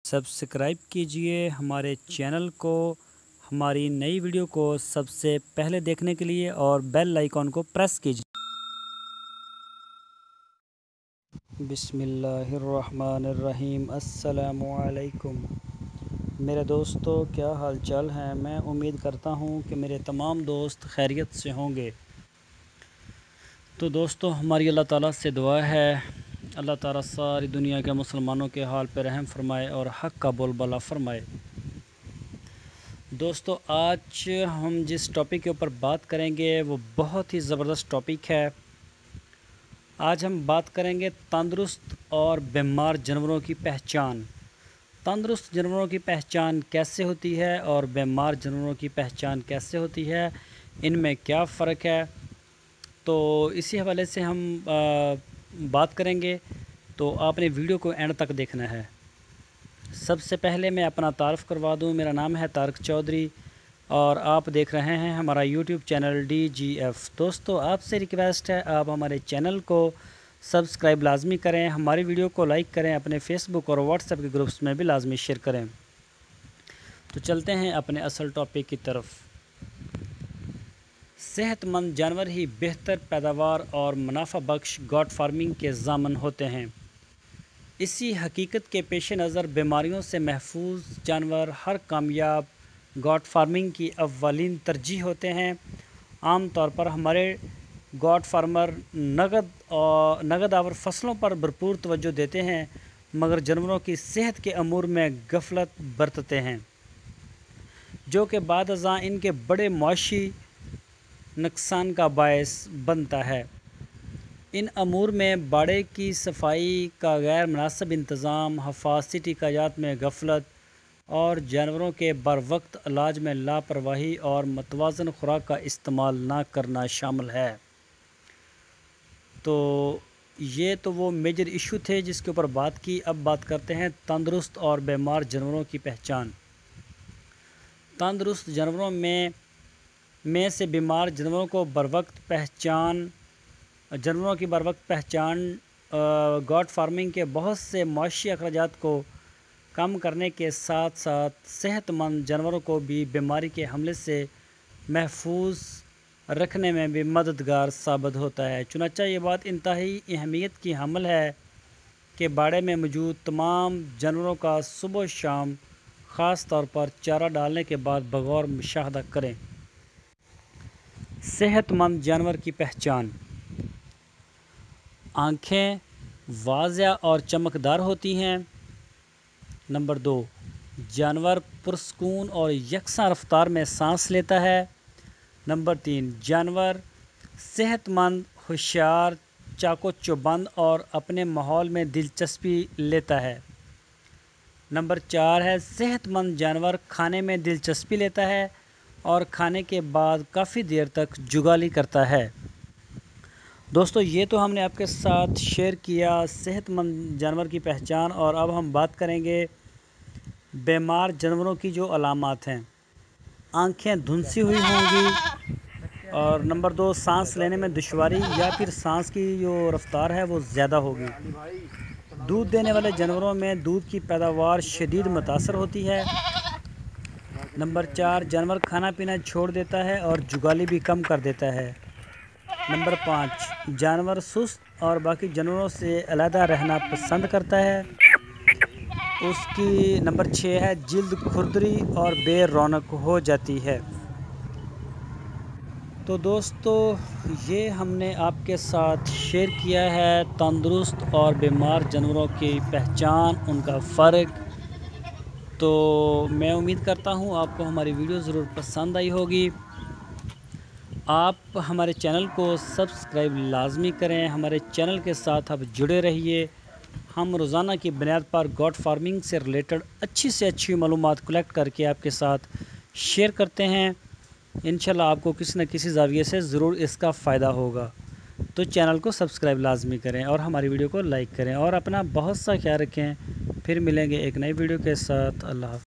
Subscribe कीजिए हमारे channel को, हमारी नई वीडियो को सबसे पहले देखने के लिए और बेल आइकॉन को प्रेस कीजिए। बिस्मिल्लाहिर्रहमानिर्रहीम। अस्सलामु अलैकुम मेरे दोस्तों, क्या हाल चाल हैं। मैं उम्मीद करता हूं कि मेरे तमाम दोस्त खैरियत से होंगे। तो दोस्तों, हमारी अल्लाह ताला से दुआ है, अल्लाह ताला सारी दुनिया के मुसलमानों के हाल पर रहम फरमाए और हक़ का बोलबाला फरमाए। दोस्तों, आज हम जिस टॉपिक के ऊपर बात करेंगे वो बहुत ही ज़बरदस्त टॉपिक है। आज हम बात करेंगे तंदुरुस्त और बीमार जानवरों की पहचान। तंदुरुस्त जानवरों की पहचान कैसे होती है और बीमार जानवरों की पहचान कैसे होती है, इनमें क्या फ़र्क है। तो इसी हवाले से हम बात करेंगे, तो आपने वीडियो को एंड तक देखना है। सबसे पहले मैं अपना तारुफ़ करवा दूं। मेरा नाम है तारिक चौधरी और आप देख रहे हैं हमारा यूट्यूब चैनल DGF। दोस्तों, आपसे रिक्वेस्ट है, आप हमारे चैनल को सब्सक्राइब लाजमी करें, हमारी वीडियो को लाइक करें, अपने फेसबुक और व्हाट्सएप के ग्रुप्स में भी लाजमी शेयर करें। तो चलते हैं अपने असल टॉपिक की तरफ। सेहतमंद जानवर ही बेहतर पैदावार और मुनाफा बख्श गॉट फार्मिंग के ज़ामन होते हैं। इसी हकीकत के पेश नज़र बीमारियों से महफूज जानवर हर कामयाब गॉट फार्मिंग की अव्वलीन तरजीह होते हैं। आम तौर पर हमारे गॉट फार्मर नगद आवर फसलों पर भरपूर तवज्जो देते हैं, मगर जानवरों की सेहत के अमूर में गफलत बरतते हैं, जो कि बाद अज़ां इनके बड़े मुआशी नुकसान का बायस बनता है। इन अमूर में बाड़े की सफाई का गैर मुनासिब इंतज़ाम, हफाजती कायात में गफलत और जानवरों के बर वक्त इलाज में लापरवाही और मतवाज़न खुराक का इस्तेमाल ना करना शामिल है। तो ये तो वो मेजर इशू थे जिसके ऊपर बात की। अब बात करते हैं तंदुरुस्त और बीमार जानवरों की पहचान। तंदुरुस्त जानवरों में से बीमार जानवरों की बर वक्त पहचान गॉट फार्मिंग के बहुत से मुआशी अखराजात को कम करने के साथ साथ सेहतमंद जानवरों को भी बीमारी के हमले से महफूज रखने में भी मददगार साबित होता है। चुनांचे ये बात इंतहाई अहमियत की हामिल है कि बाड़े में मौजूद तमाम जानवरों का सुबह शाम ख़ास तौर पर चारा डालने के बाद बगौर मुशाहदा करें। सेहतमंद जानवर की पहचान। आँखें वाज़िया और चमकदार होती हैं। नंबर 2, जानवर पुरस्कून और यकसा रफ्तार में सांस लेता है। नंबर 3, जानवर सेहतमंद, होशियार, चाको चौबंद और अपने माहौल में दिलचस्पी लेता है। नंबर 4 है, सेहतमंद जानवर खाने में दिलचस्पी लेता है और खाने के बाद काफ़ी देर तक जुगाली करता है। दोस्तों, ये तो हमने आपके साथ शेयर किया सेहतमंद जानवर की पहचान, और अब हम बात करेंगे बीमार जानवरों की जो अलामात हैं। आंखें धुंधसी हुई होंगी, और नंबर 2, सांस लेने में दुश्वारी या फिर सांस की जो रफ्तार है वो ज़्यादा होगी। दूध देने वाले जानवरों में दूध की पैदावार शदीद मुतासर होती है। नंबर 4, जानवर खाना पीना छोड़ देता है और जुगाली भी कम कर देता है। नंबर 5, जानवर सुस्त और बाकी जानवरों से अलहदा रहना पसंद करता है। उसकी नंबर 6 है, जिल्द खुरदरी और बेरौनक हो जाती है। तो दोस्तों, ये हमने आपके साथ शेयर किया है तंदुरुस्त और बीमार जानवरों की पहचान, उनका फ़र्क। तो मैं उम्मीद करता हूँ आपको हमारी वीडियो ज़रूर पसंद आई होगी। आप हमारे चैनल को सब्सक्राइब लाजमी करें, हमारे चैनल के साथ आप जुड़े रहिए। हम रोज़ाना की बुनियाद पर गॉट फार्मिंग से रिलेटेड अच्छी से अच्छी मालूमात कलेक्ट करके आपके साथ शेयर करते हैं। इंशाल्लाह आपको किसी न किसी ज़ाविये से ज़रूर इसका फ़ायदा होगा। तो चैनल को सब्सक्राइब लाजमी करें और हमारी वीडियो को लाइक करें और अपना बहुत सा ख्याल रखें। फिर मिलेंगे एक नई वीडियो के साथ। अल्लाह हाफ़िज़।